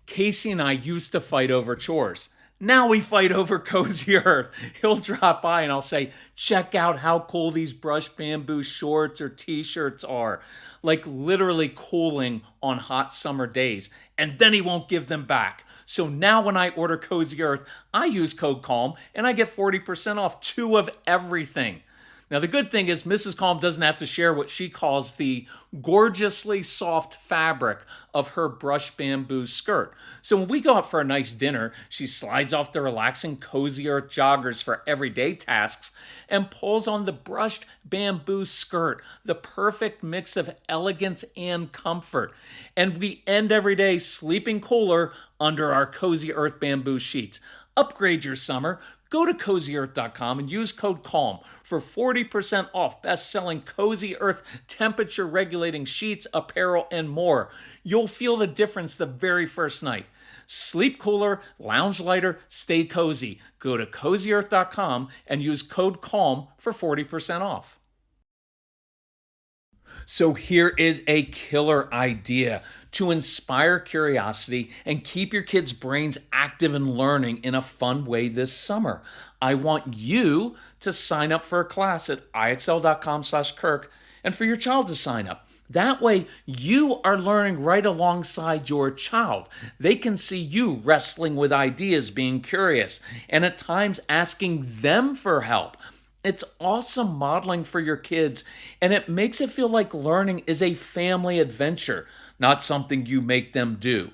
Casey and I used to fight over chores. Now we fight over Cozy Earth. He'll drop by and I'll say, check out how cool these brushed bamboo shorts or t-shirts are. Like literally cooling on hot summer days. And then he won't give them back. So now when I order Cozy Earth, I use code CALM and I get 40% off 2 of everything. Now, the good thing is Mrs. Calm doesn't have to share what she calls the gorgeously soft fabric of her brushed bamboo skirt. So when we go out for a nice dinner, she slides off the relaxing Cozy Earth joggers for everyday tasks and pulls on the brushed bamboo skirt, the perfect mix of elegance and comfort. And we end every day sleeping cooler under our Cozy Earth bamboo sheets. Upgrade your summer. Go to CozyEarth.com and use code CALM for 40% off best-selling Cozy Earth temperature-regulating sheets, apparel, and more. You'll feel the difference the very first night. Sleep cooler, lounge lighter, stay cozy. Go to CozyEarth.com and use code CALM for 40% off. So here is a killer idea to inspire curiosity and keep your kids' brains active and learning in a fun way this summer. I want you to sign up for a class at IXL.com/Kirk and for your child to sign up. That way, you are learning right alongside your child. They can see you wrestling with ideas, being curious, and at times asking them for help. It's awesome modeling for your kids, and it makes it feel like learning is a family adventure, not something you make them do.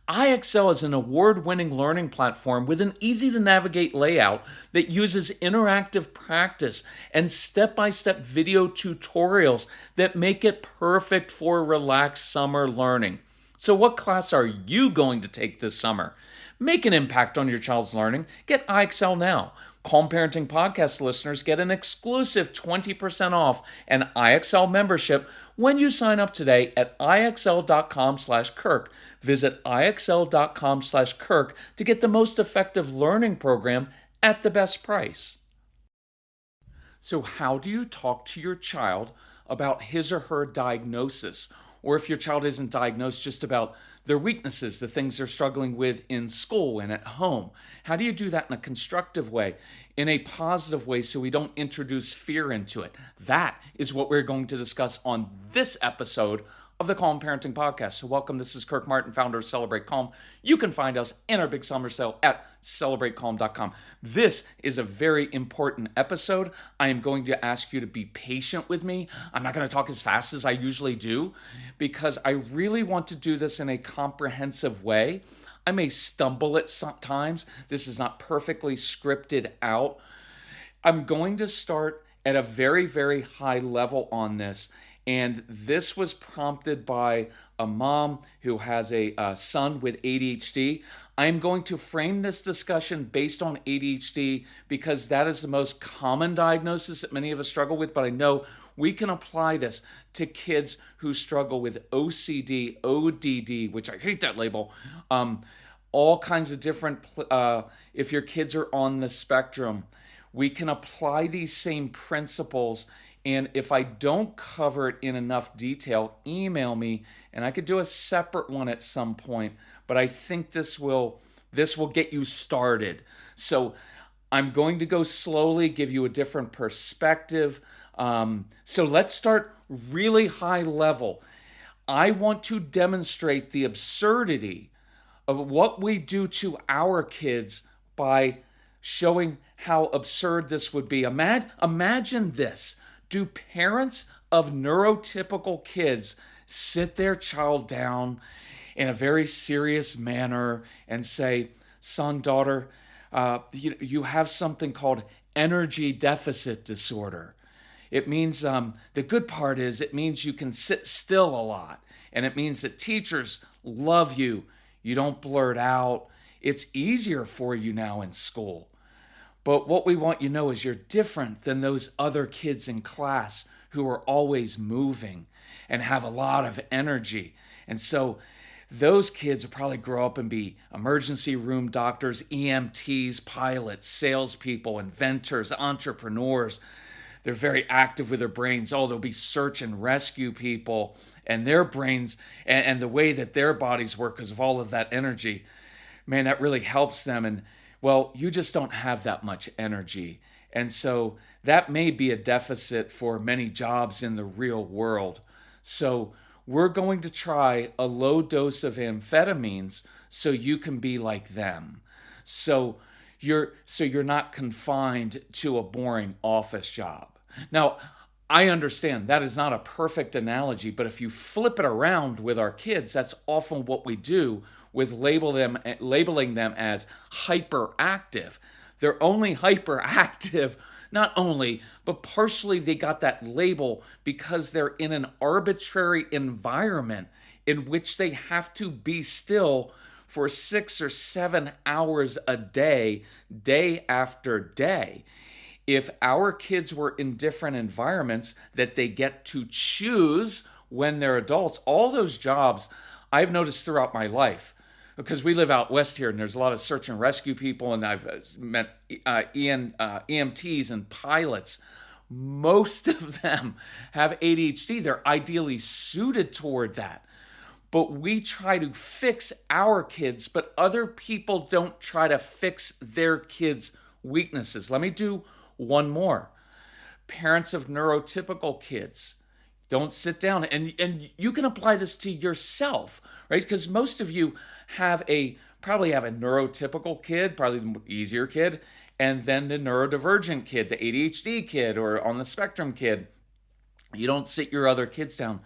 IXL is an award-winning learning platform with an easy-to-navigate layout that uses interactive practice and step-by-step video tutorials that make it perfect for relaxed summer learning. So what class are you going to take this summer? Make an impact on your child's learning. Get IXL now. Calm Parenting Podcast listeners get an exclusive 20% off an IXL membership when you sign up today at IXL.com/Kirk. Visit IXL.com/Kirk to get the most effective learning program at the best price. So how do you talk to your child about his or her diagnosis? Or if your child isn't diagnosed, just about their weaknesses, the things they're struggling with in school and at home. How do you do that in a constructive way, in a positive way, so we don't introduce fear into it? That is what we're going to discuss on this episode of the Calm Parenting Podcast. So welcome, this is Kirk Martin, founder of Celebrate Calm. You can find us in our big summer sale at celebratecalm.com. This is a very important episode. I am going to ask you to be patient with me. I'm not going to talk as fast as I usually do because I really want to do this in a comprehensive way. I may stumble at some times. This is not perfectly scripted out. I'm going to start at a very, very high level on this. And this was prompted by a mom who has a son with ADHD. I'm going to frame this discussion based on ADHD because that is the most common diagnosis that many of us struggle with, but I know we can apply this to kids who struggle with OCD, ODD, which I hate that label, all kinds of different, if your kids are on the spectrum, we can apply these same principles. And if I don't cover it in enough detail, email me and I could do a separate one at some point. But I think this will get you started. So I'm going to go slowly, give you a different perspective. So let's start really high level. I want to demonstrate the absurdity of what we do to our kids by showing how absurd this would be. Imagine this. Do parents of neurotypical kids sit their child down in a very serious manner and say, son, daughter, you have something called energy deficit disorder. It means, the good part is it means you can sit still a lot. And it means that teachers love you. You don't blurt out. It's easier for you now in school. But what we want you to know is you're different than those other kids in class who are always moving and have a lot of energy. And so those kids will probably grow up and be emergency room doctors, EMTs, pilots, salespeople, inventors, entrepreneurs. they're very active with their brains. Oh, they'll be search and rescue people, and their brains and the way that their bodies work because of all of that energy, man, that really helps them. And well, you just don't have that much energy. And so that may be a deficit for many jobs in the real world. So we're going to try a low dose of amphetamines so you can be like them. So you're not confined to a boring office job. Now, I understand that is not a perfect analogy, but if you flip it around with our kids, that's often what we do with labeling them as hyperactive. They're only hyperactive, not only, but partially they got that label because they're in an arbitrary environment in which they have to be still for 6 or 7 hours a day, day after day. If our kids were in different environments that they get to choose when they're adults, all those jobs I've noticed throughout my life, because we live out west here and there's a lot of search and rescue people, and I've met EMTs and pilots. Most of them have ADHD. They're ideally suited toward that. But we try to fix our kids, but other people don't try to fix their kids' weaknesses. Let me do one more. Parents of neurotypical kids, don't sit down, and you can apply this to yourself, right? Because most of you probably have a neurotypical kid, probably the easier kid, and then the neurodivergent kid, the ADHD kid, or on the spectrum kid. You don't sit your other kids down.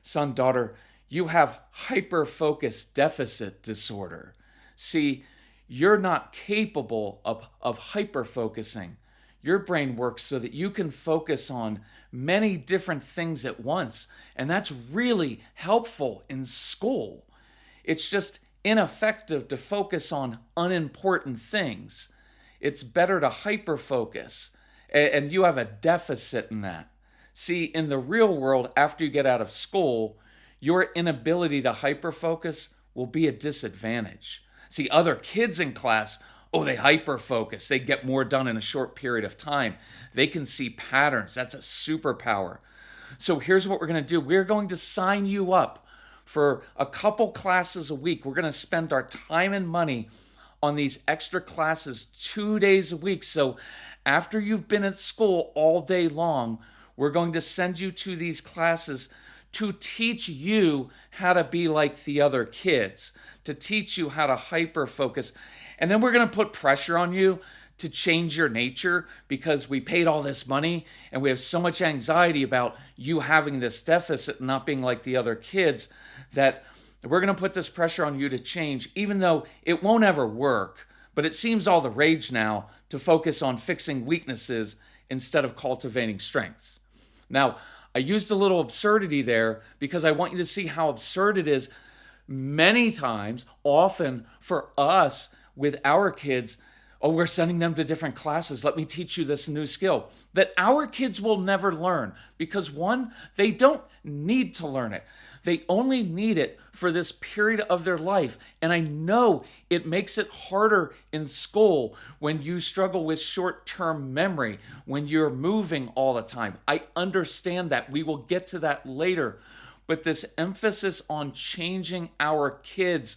Son, daughter, you have hyper-focus deficit disorder. See, you're not capable of hyper-focusing. Your brain works so that you can focus on many different things at once, and that's really helpful in school. It's just ineffective to focus on unimportant things. It's better to hyper-focus, and you have a deficit in that. See, in the real world, after you get out of school, your inability to hyper-focus will be a disadvantage. See, other kids in class, they hyper-focus. They get more done in a short period of time. They can see patterns. That's a superpower. So here's what we're going to do. We're going to sign you up for a couple classes a week. We're going to spend our time and money on these extra classes 2 days a week. So after you've been at school all day long, we're going to send you to these classes to teach you how to be like the other kids, to teach you how to hyper-focus. And then we're going to put pressure on you to change your nature because we paid all this money and we have so much anxiety about you having this deficit and not being like the other kids that we're going to put this pressure on you to change, even though it won't ever work. But it seems all the rage now to focus on fixing weaknesses instead of cultivating strengths. Now, I used a little absurdity there because I want you to see how absurd it is many times, often for us with our kids. We're sending them to different classes. Let me teach you this new skill that our kids will never learn because, one, they don't need to learn it. They only need it for this period of their life. And I know it makes it harder in school when you struggle with short-term memory, when you're moving all the time. I understand that. We will get to that later. But this emphasis on changing our kids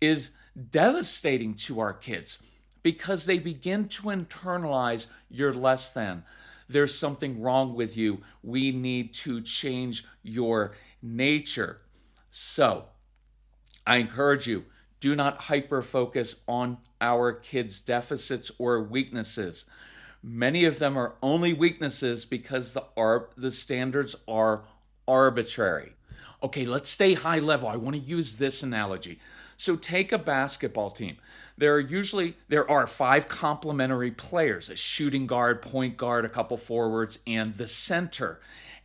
is devastating to our kids because they begin to internalize you're less than. There's something wrong with you. We need to change your nature. So, I encourage you, do not hyper-focus on our kids' deficits or weaknesses. Many of them are only weaknesses because the standards are arbitrary. Okay, let's stay high level. I want to use this analogy. So take a basketball team. There are 5 complementary players: a shooting guard, point guard, a couple forwards, and the center.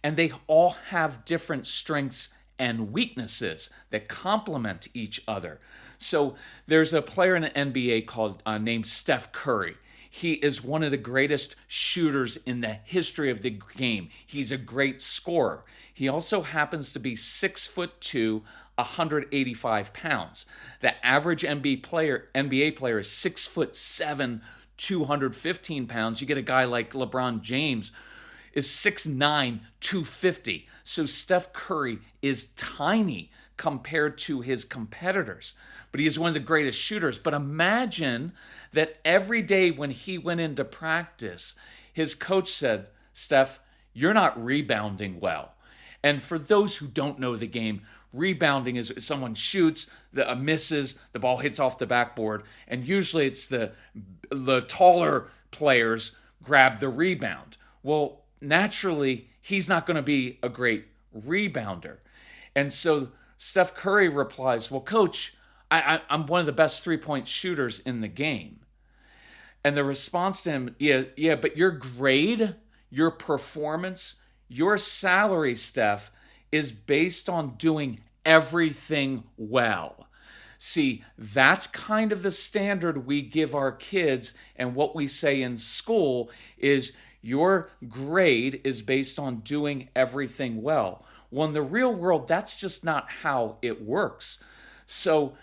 And they all have different strengths and weaknesses that complement each other. So there's a player in the NBA named Steph Curry. He is one of the greatest shooters in the history of the game. He's a great scorer. He also happens to be 6'2", 185 pounds. The average NBA player is 6'7", 215 pounds. You get a guy like LeBron James, is 6'9", 250. So Steph Curry is tiny compared to his competitors, but he is one of the greatest shooters. But imagine that every day when he went into practice, his coach said, Steph, you're not rebounding well. And for those who don't know the game, rebounding is someone shoots, misses, the ball hits off the backboard, and usually it's the taller players grab the rebound. Well, naturally, he's not going to be a great rebounder. And so Steph Curry replies, well, coach, I'm one of the best three-point shooters in the game. And the response to him, yeah, but your grade, your performance, your salary, Steph, is based on doing everything well. See, that's kind of the standard we give our kids, and what we say in school is your grade is based on doing everything well. Well, in the real world, that's just not how it works. So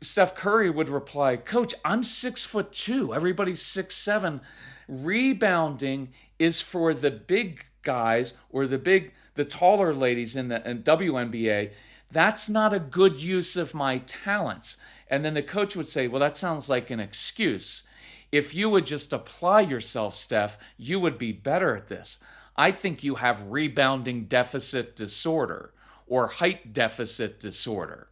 Steph Curry would reply, Coach, I'm 6'2". Everybody's 6'7". Rebounding is for the big guys or the taller ladies in WNBA. That's not a good use of my talents. And then the coach would say, well, that sounds like an excuse. If you would just apply yourself, Steph, you would be better at this. I think you have rebounding deficit disorder or height deficit disorder.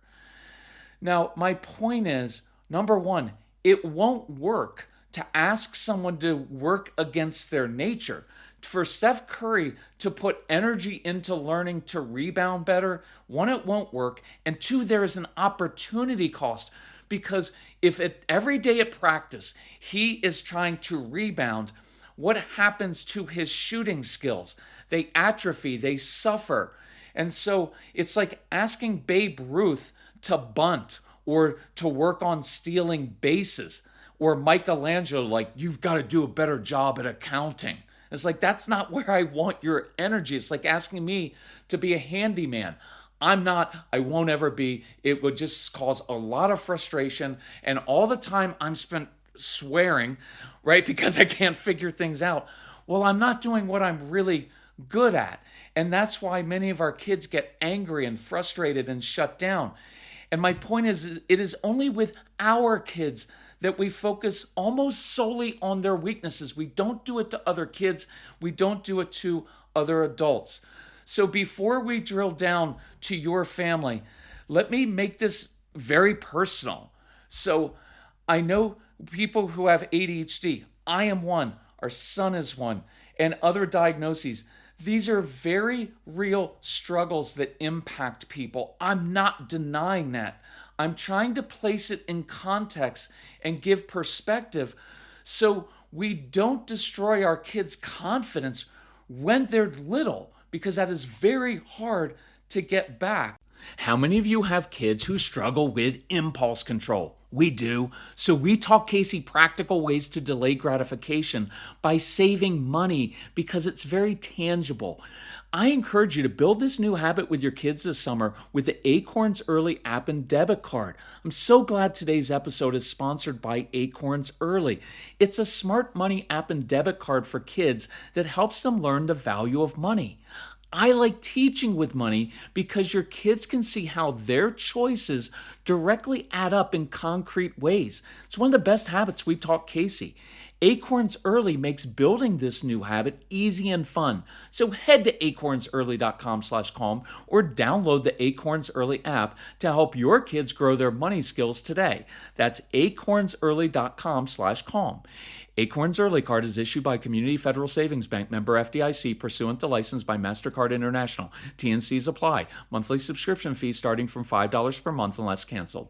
Now, my point is, number one, it won't work to ask someone to work against their nature. For Steph Curry to put energy into learning to rebound better, one, it won't work, and two, there is an opportunity cost, because if every day at practice he is trying to rebound, what happens to his shooting skills? They atrophy, they suffer. And so it's like asking Babe Ruth to bunt or to work on stealing bases, or Michelangelo, like, you've got to do a better job at accounting. It's like, that's not where I want your energy. It's like asking me to be a handyman. I'm not, I won't ever be. It would just cause a lot of frustration. And all the time I'm spent swearing, right? Because I can't figure things out. Well, I'm not doing what I'm really good at. And that's why many of our kids get angry and frustrated and shut down. And my point is, it is only with our kids that we focus almost solely on their weaknesses. We don't do it to other kids. We don't do it to other adults. So before we drill down to your family, let me make this very personal. So I know people who have ADHD. I am one. Our son is one. And other diagnoses. These are very real struggles that impact people. I'm not denying that. I'm trying to place it in context and give perspective so we don't destroy our kids' confidence when they're little, because that is very hard to get back. How many of you have kids who struggle with impulse control? We do. So we taught Casey practical ways to delay gratification by saving money, because it's very tangible. I encourage you to build this new habit with your kids this summer with the ACORNS Early app and debit card. I'm so glad today's episode is sponsored by ACORNS Early. It's a smart money app and debit card for kids that helps them learn the value of money. I like teaching with money because your kids can see how their choices directly add up in concrete ways. It's one of the best habits we taught Casey. Acorns Early makes building this new habit easy and fun. So head to acornsearly.com/calm or download the Acorns Early app to help your kids grow their money skills today. That's acornsearly.com/calm. Acorns Early Card is issued by Community Federal Savings Bank, member FDIC, pursuant to license by MasterCard International. T&Cs apply. Monthly subscription fees starting from $5 per month unless canceled.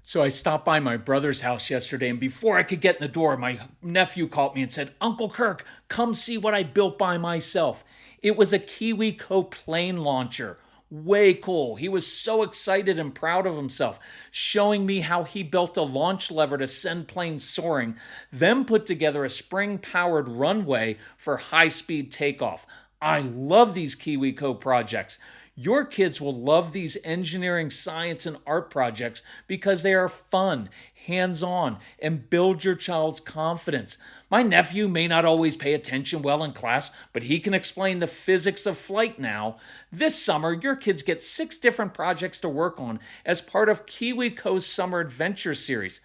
So I stopped by my brother's house yesterday, and before I could get in the door, my nephew called me and said, Uncle Kirk, come see what I built by myself. It was a KiwiCo plane launcher. Way cool. He was so excited and proud of himself, showing me how he built a launch lever to send planes soaring, then put together a spring-powered runway for high-speed takeoff. I love these KiwiCo projects. Your kids will love these engineering, science, and art projects because they are fun, hands-on, and build your child's confidence. My nephew may not always pay attention well in class, but he can explain the physics of flight now. This summer, your kids get 6 different projects to work on as part of KiwiCo's Summer Adventure Series.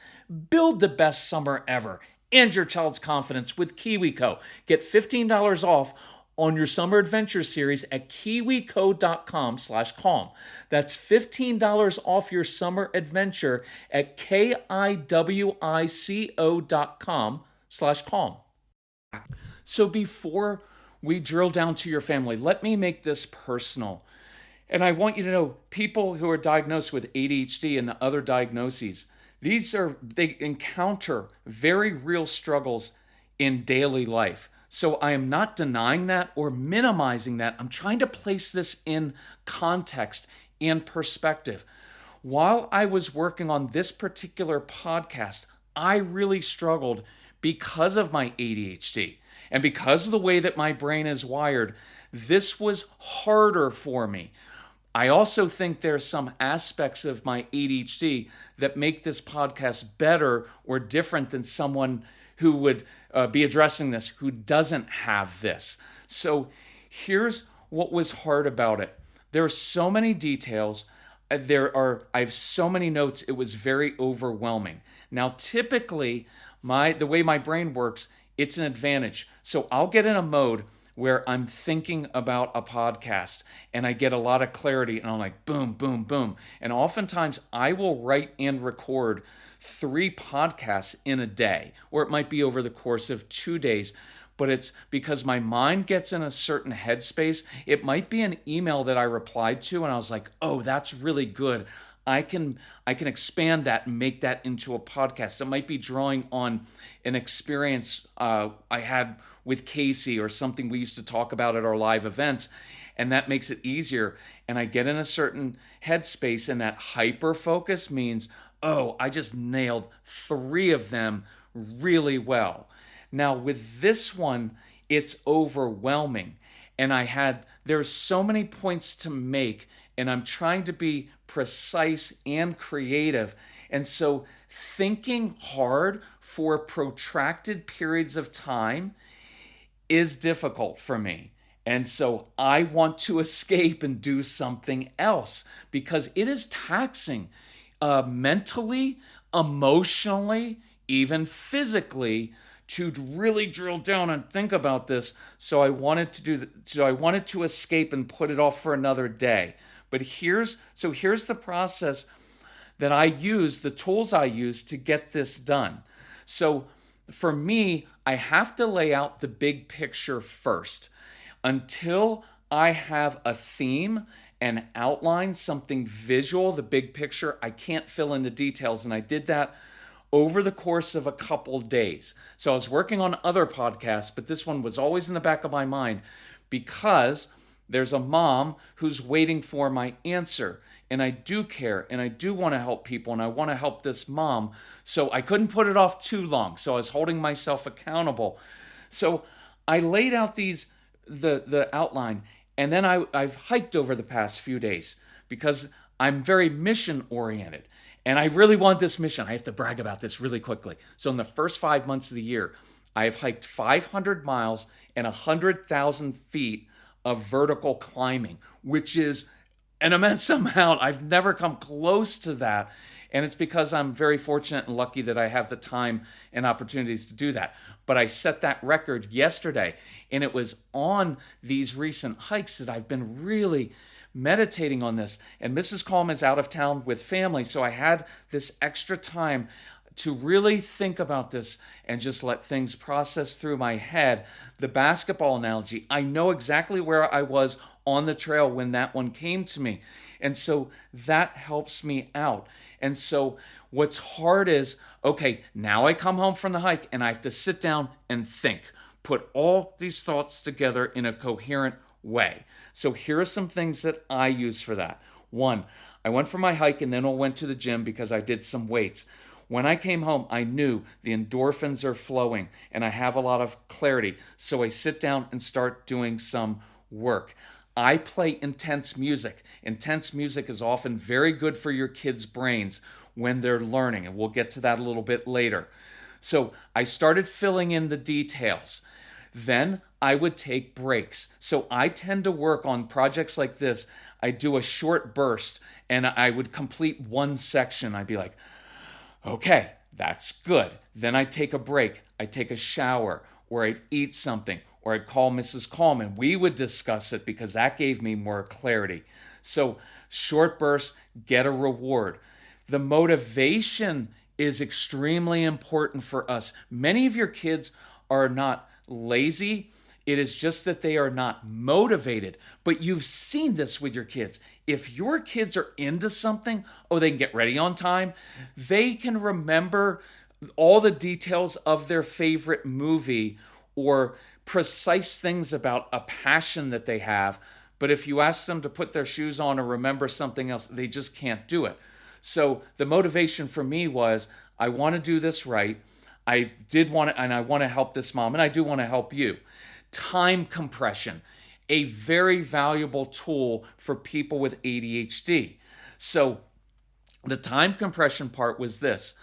Build the best summer ever and your child's confidence with KiwiCo. Get $15 off on your summer adventure series at kiwico.com/calm. That's $15 off your summer adventure at kiwico.com/calm. So before we drill down to your family, let me make this personal. And I want you to know, people who are diagnosed with ADHD and other diagnoses, they encounter very real struggles in daily life. So I am not denying that or minimizing that. I'm trying to place this in context and perspective. While I was working on this particular podcast, I really struggled because of my ADHD and because of the way that my brain is wired. This was harder for me. I also think there's some aspects of my ADHD that make this podcast better or different than someone who would be addressing this who doesn't have this. So here's what was hard about it. There are so many details. I have so many notes. It was very overwhelming. Now, typically, the way my brain works, it's an advantage. So I'll get in a mode where I'm thinking about a podcast and I get a lot of clarity and I'm like, boom, boom, boom. And oftentimes I will write and record 3 podcasts in a day, or it might be over the course of 2 days. But it's because my mind gets in a certain headspace. It might be an email that I replied to and I was like, oh, that's really good. I can expand that and make that into a podcast. It might be drawing on an experience I had with Casey or something we used to talk about at our live events, and that makes it easier. And I get in a certain headspace, and that hyper focus means, oh, I just nailed 3 of them really well. Now with this one, it's overwhelming, and there's so many points to make, and I'm trying to be precise and creative. And so thinking hard for protracted periods of time is difficult for me. And so I want to escape and do something else because it is taxing mentally, emotionally, even physically to really drill down and think about this. So I wanted to escape and put it off for another day. But here's the process that I use, the tools I use to get this done. So for me, I have to lay out the big picture first. Until I have a theme and outline, something visual, the big picture, I can't fill in the details. And I did that over the course of a couple days. So I was working on other podcasts, but this one was always in the back of my mind because there's a mom who's waiting for my answer. And I do care, and I do want to help people, and I want to help this mom. So I couldn't put it off too long. So I was holding myself accountable. So I laid out the outline, and then I've hiked over the past few days because I'm very mission oriented, and I really want this mission. I have to brag about this really quickly. So in the first 5 months of the year, I have hiked 500 miles and 100,000 feet of vertical climbing, which is an immense amount. I've never come close to that. And it's because I'm very fortunate and lucky that I have the time and opportunities to do that. But I set that record yesterday, and it was on these recent hikes that I've been really meditating on this. And Mrs. Calm is out of town with family, so I had this extra time to really think about this and just let things process through my head. The basketball analogy, I know exactly where I was on the trail when that one came to me. And so that helps me out. And so what's hard is, okay, now I come home from the hike and I have to sit down and think, put all these thoughts together in a coherent way. So here are some things that I use for that. 1, I went for my hike and then I went to the gym because I did some weights. When I came home, I knew the endorphins are flowing and I have a lot of clarity. So I sit down and start doing some work. I play intense music. Intense music is often very good for your kids' brains when they're learning, and we'll get to that a little bit later. So I started filling in the details. Then I would take breaks. So I tend to work on projects like this. I do a short burst and I would complete one section. I'd be like, okay, that's good. Then I'd take a break. I'd take a shower, or I'd eat something, or I'd call Mrs. Coleman. We would discuss it because that gave me more clarity. So short bursts, get a reward. The motivation is extremely important for us. Many of your kids are not lazy. It is just that they are not motivated. But you've seen this with your kids. If your kids are into something, they can get ready on time. They can remember all the details of their favorite movie or precise things about a passion that they have. But if you ask them to put their shoes on or remember something else, they just can't do it. So the motivation for me was, I want to do this right. I did want to, and I want to help this mom, and I do want to help you. Time compression, a very valuable tool for people with ADHD. So the time compression part was this.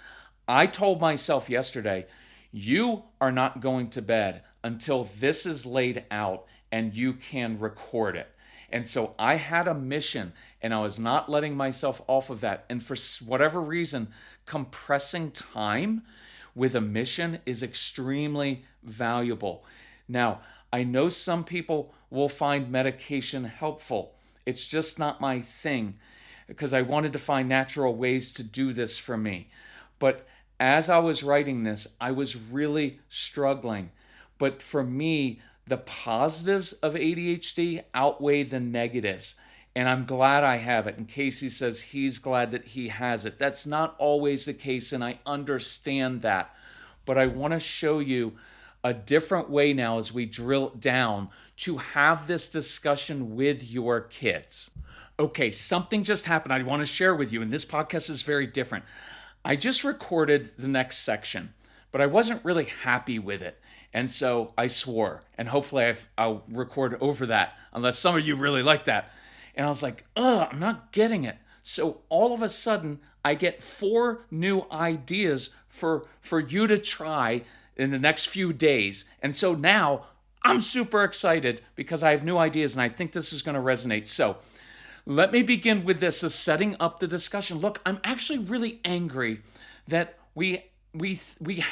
I told myself yesterday, you are not going to bed until this is laid out and you can record it. And so I had a mission, and I was not letting myself off of that. And for whatever reason, compressing time with a mission is extremely valuable. Now, I know some people will find medication helpful. It's just not my thing, because I wanted to find natural ways to do this for me. But as I was writing this, I was really struggling. But for me, the positives of ADHD outweigh the negatives. And I'm glad I have it. And Casey says he's glad that he has it. That's not always the case, and I understand that. But I want to show you a different way now as we drill down to have this discussion with your kids. Okay, something just happened I want to share with you, and this podcast is very different. I just recorded the next section, but I wasn't really happy with it. And so I swore, and hopefully I'll record over that, unless some of you really like that. And I was like, I'm not getting it. So all of a sudden, I get 4 new ideas for you to try in the next few days. And so now I'm super excited because I have new ideas, and I think this is going to resonate. So let me begin with this, as setting up the discussion. Look, I'm actually really angry that we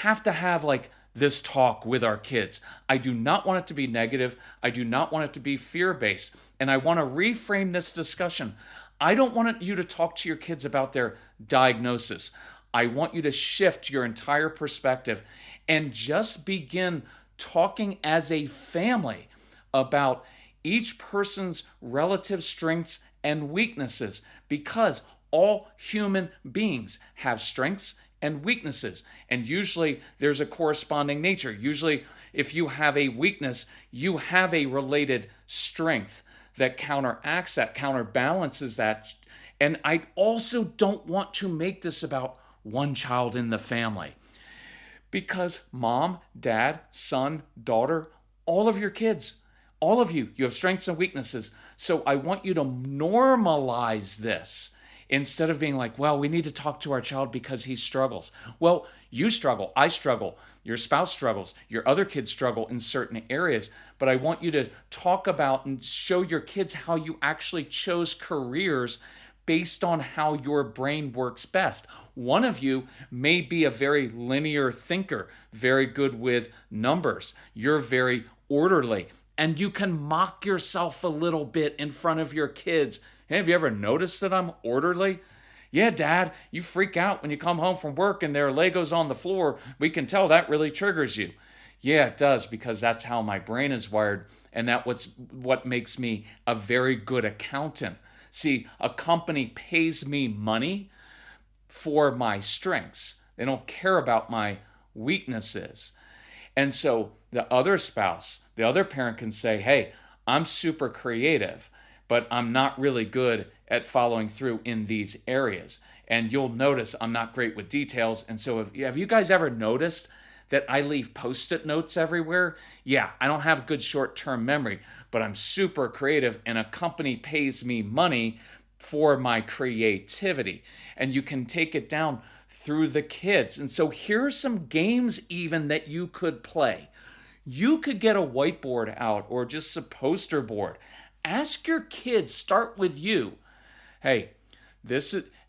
have to have like this talk with our kids. I do not want it to be negative. I do not want it to be fear-based. And I want to reframe this discussion. I don't want you to talk to your kids about their diagnosis. I want you to shift your entire perspective and just begin talking as a family about each person's relative strengths and weaknesses, because all human beings have strengths and weaknesses. And usually there's a corresponding nature. Usually if you have a weakness, you have a related strength that counteracts that, counterbalances that. And I also don't want to make this about one child in the family, because mom, dad, son, daughter, all of your kids, all of you have strengths and weaknesses. So I want you to normalize this. Instead of being like, well, we need to talk to our child because he struggles. Well, you struggle, I struggle, your spouse struggles, your other kids struggle in certain areas. But I want you to talk about and show your kids how you actually chose careers based on how your brain works best. One of you may be a very linear thinker, very good with numbers. You're very orderly, and you can mock yourself a little bit in front of your kids. Hey, have you ever noticed that I'm orderly? Yeah, Dad, you freak out when you come home from work and there are Legos on the floor. We can tell that really triggers you. Yeah, it does, because that's how my brain is wired, and that's what makes me a very good accountant. See, a company pays me money for my strengths. They don't care about my weaknesses. And so the other spouse, the other parent can say, hey, I'm super creative, but I'm not really good at following through in these areas. And you'll notice I'm not great with details. And so have you guys ever noticed that I leave post-it notes everywhere. Yeah, I don't have good short-term memory, but I'm super creative and a company pays me money for my creativity. And you can take it down through the kids. And so here are some games even that you could play. You could get a whiteboard out or just a poster board. Ask your kids, start with you. Hey,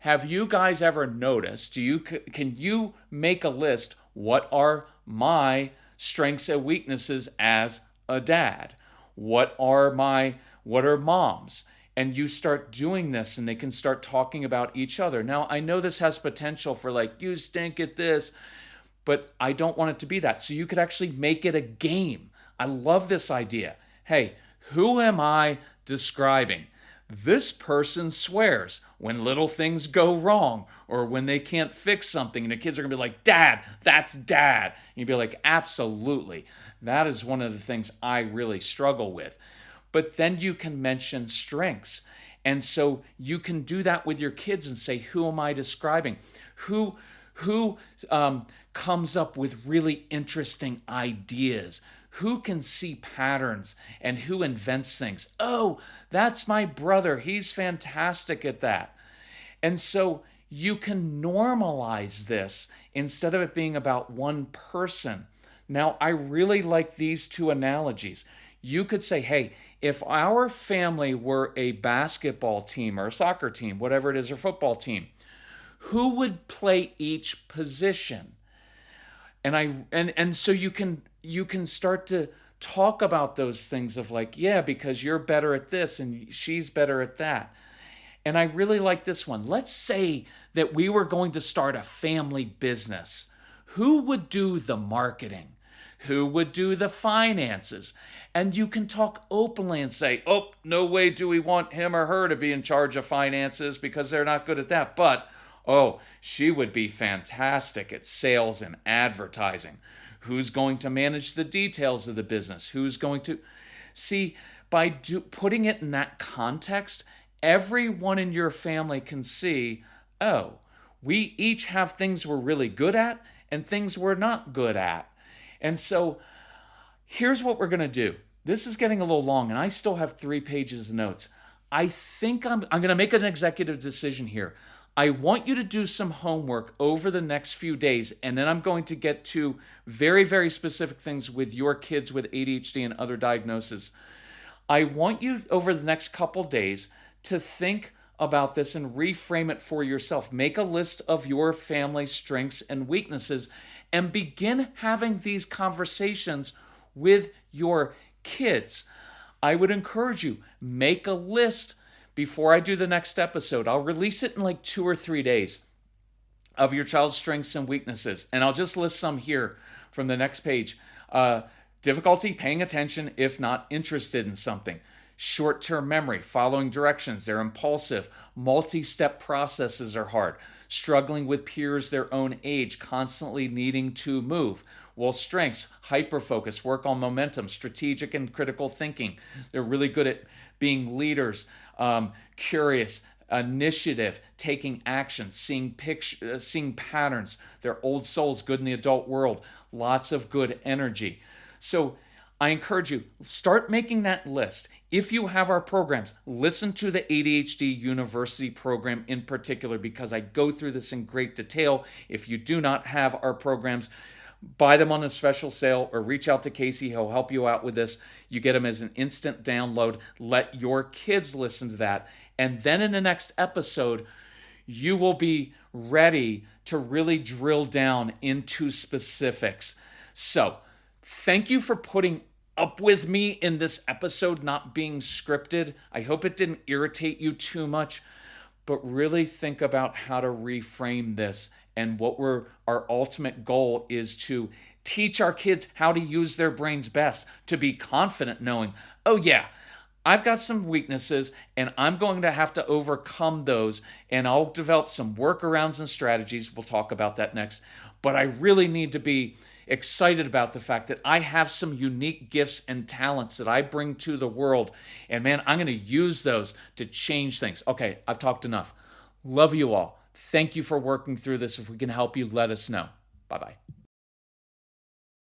have you guys ever noticed, can you make a list, what are my strengths and weaknesses as a dad? What are mom's? And you start doing this and they can start talking about each other. Now, I know this has potential for like, you stink at this, but I don't want it to be that. So you could actually make it a game. I love this idea. Hey, who am I describing? This person swears when little things go wrong or when they can't fix something, and the kids are gonna be like, Dad, that's Dad. And you'd be like, absolutely. That is one of the things I really struggle with. But then you can mention strengths. And so you can do that with your kids and say, who am I describing? Who comes up with really interesting ideas? Who can see patterns and who invents things? Oh, that's my brother. He's fantastic at that. And so you can normalize this instead of it being about one person. Now, I really like these two analogies. You could say, hey, if our family were a basketball team or a soccer team, whatever it is, or football team, who would play each position? And so you can start to talk about those things of like, yeah, because you're better at this and she's better at that. And I really like this one. Let's say that we were going to start a family business. Who would do the marketing? Who would do the finances? And you can talk openly and say, oh, no way do we want him or her to be in charge of finances because they're not good at that. But, oh, she would be fantastic at sales and advertising. Who's going to manage the details of the business? Who's going to... See, by putting it in that context, everyone in your family can see, oh, we each have things we're really good at and things we're not good at. And so here's what we're going to do. This is getting a little long, and I still have 3 pages of notes. I think I'm going to make an executive decision here. I want you to do some homework over the next few days, and then I'm going to get to very, very specific things with your kids with ADHD and other diagnoses. I want you over the next couple days to think about this and reframe it for yourself. Make a list of your family's strengths and weaknesses and begin having these conversations with your kids. I would encourage you, make a list before I do the next episode. I'll release it in like 2 or 3 days of your child's strengths and weaknesses. And I'll just list some here from the next page. Difficulty paying attention if not interested in something. Short-term memory, following directions, they're impulsive. Multi-step processes are hard. Struggling with peers their own age, constantly needing to move. Well, strengths, hyper-focus, work on momentum, strategic and critical thinking. They're really good at being leaders, curious, initiative, taking action, seeing patterns. They're old souls, good in the adult world. Lots of good energy. So I encourage you, start making that list. If you have our programs, listen to the ADHD University program in particular because I go through this in great detail. If you do not have our programs, buy them on a special sale or reach out to Casey. He'll help you out with this. You get them as an instant download. Let your kids listen to that. And then in the next episode, you will be ready to really drill down into specifics. So, thank you for putting up with me in this episode not being scripted. I hope it didn't irritate you too much, but really think about how to reframe this. And our ultimate goal is to teach our kids how to use their brains best, to be confident knowing, oh yeah, I've got some weaknesses and I'm going to have to overcome those, and I'll develop some workarounds and strategies. We'll talk about that next. But I really need to be excited about the fact that I have some unique gifts and talents that I bring to the world. And man, I'm going to use those to change things. Okay, I've talked enough. Love you all. Thank you for working through this. If we can help you, let us know. Bye-bye.